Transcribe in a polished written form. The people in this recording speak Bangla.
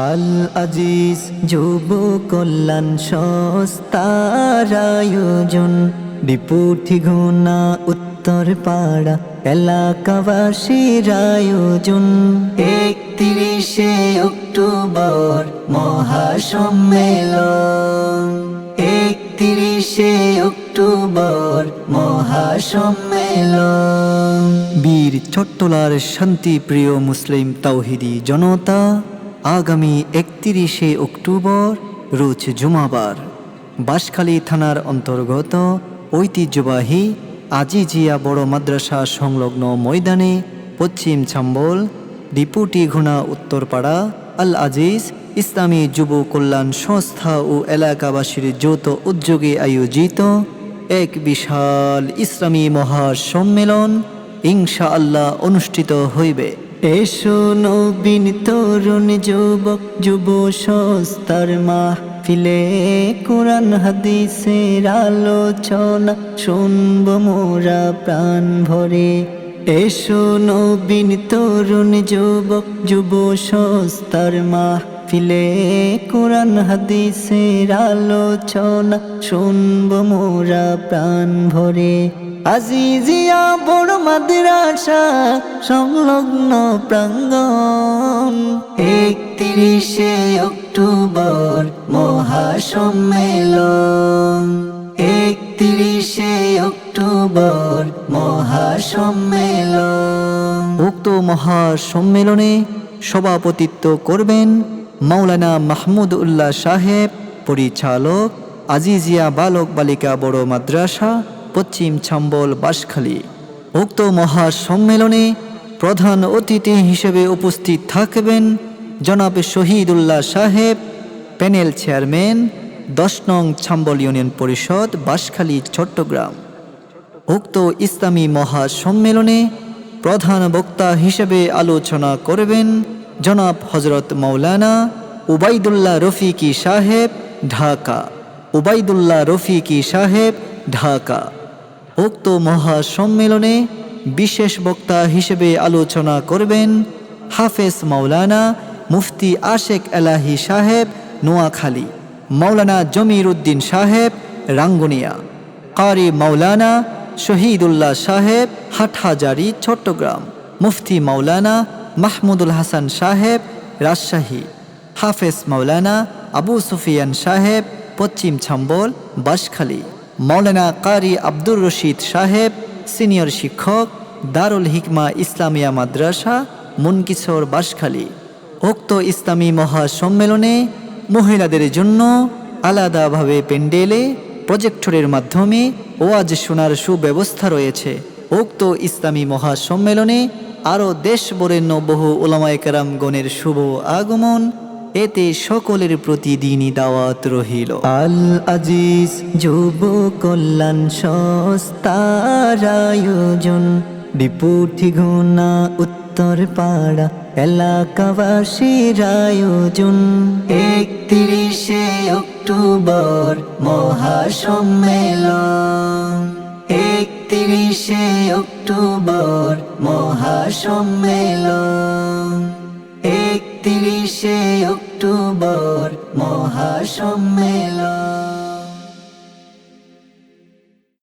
আল আজিজ যুব কল্যাণ সংস্থার আয়োজন, বিপুটি ঘোনা উত্তর পাড়া এলাকাবাসীর আয়োজন। 31শে অক্টোবর মহাসম্মেলন, 31শে অক্টোবর মহাসম্মেলন। বীর চট্টলার শান্তিপ্রিয় মুসলিম তাওহিদি জনতা আগামী 31শে অক্টোবর রোজ জুমাবার বাঁশখালী থানার অন্তর্গত ঐতিহ্যবাহী আজিজিয়া বড় মাদ্রাসা সংলগ্ন ময়দানে পশ্চিম চাম্বল ডিপুটি ঘোনা উত্তরপাড়া আল আজিজ ইসলামী যুব কল্যাণ সংস্থা ও এলাকাবাসীর যৌথ উদ্যোগে আয়োজিত এক বিশাল ইসলামী মহাসম্মেলন ইনশাআল্লাহ অনুষ্ঠিত হইবে। এসো নবীন তরুণ যুবক যুব সংস্থার মাহফিলে কোরআন হাদিসের আলোচনা শুনব মোরা প্রাণ ভরে। এসো নবীন তরুণ যুবক যুব সংস্থার মাহফিলে কোরআন হাদিসের আলোচনা শুনব মোরা প্রাণ ভরে। আজিজিয়া বড় মাদ্রাসা সংলগ্ন প্রাঙ্গণ, 31শে অক্টোবর মহাসম্মেলন, 31শে অক্টোবর মহাসম্মেলন। উক্ত মহাসম্মেলনে সভাপতিত্ব করবেন মাওলানা মাহমুদ উল্লাহ সাহেব, পরিচালক আজিজিয়া বালক বালিকা বড় মাদ্রাসা পশ্চিম চাম্বল বাঁশখালী। উক্ত মহাসম্মেলনে প্রধান অতিথি হিসেবে উপস্থিত থাকবেন জনাব শহীদুল্লাহ সাহেব, প্যানেল চেয়ারম্যান 10 নং চাম্বল ইউনিয়ন পরিষদ বাঁশখালী চট্টগ্রাম। উক্ত ইসলামী মহাসম্মেলনে প্রধান বক্তা হিসেবে আলোচনা করবেন জনাব হজরত মাওলানা উবাইদুল্লাহ রফিকি সাহেব, ঢাকা, উবাইদুল্লাহ রফিকি সাহেব, ঢাকা। উক্ত মহাসম্মেলনে বিশেষ বক্তা হিসেবে আলোচনা করবেন হাফেজ মাওলানা মুফতি আশেক এলাহি সাহেব, নোয়াখালী, মাওলানা জমির উদ্দিন সাহেব, রাঙ্গুনিয়া, কারি মাওলানা শহীদুল্লাহ সাহেব, হাটহাজারী, চট্টগ্রাম, মুফতি মাওলানা মাহমুদুল হাসান সাহেব, রাজশাহী, হাফেজ মাওলানা আবু সুফিয়ান সাহেব, পশ্চিম চাম্বল বাঁশখালী, মাওলানা কারি আব্দুর রশিদ সাহেব, সিনিয়র শিক্ষক, দারুল হিকমা ইসলামিয়া মাদ্রাসা, মুনকিসর, বাঁশখালী। উক্ত ইসলামী মহাসম্মেলনে মহিলাদের জন্য আলাদাভাবে প্যান্ডেলে প্রজেক্টরের মাধ্যমে ওয়াজ শোনার সুব্যবস্থা রয়েছে। উক্ত ইসলামী মহাসম্মেলনে আরও দেশ বরেণ্য বহু উলামায়ে কেরামগণের শুভ আগমন, এতে সকলের প্রতি দিনই দাওয়াত রহিল। আল আজিজ যুব কল্যাণ সংস্থার আয়োজন, বিপুটি ঘোনা উত্তর পাড়া এলাকাবাসীর আয়োজন। 31শে অক্টোবর মহাসম্মেলন, 31শে অক্টোবর মহাসম্মেলন, 31শে অক্টোবর মহাসম্মেলন।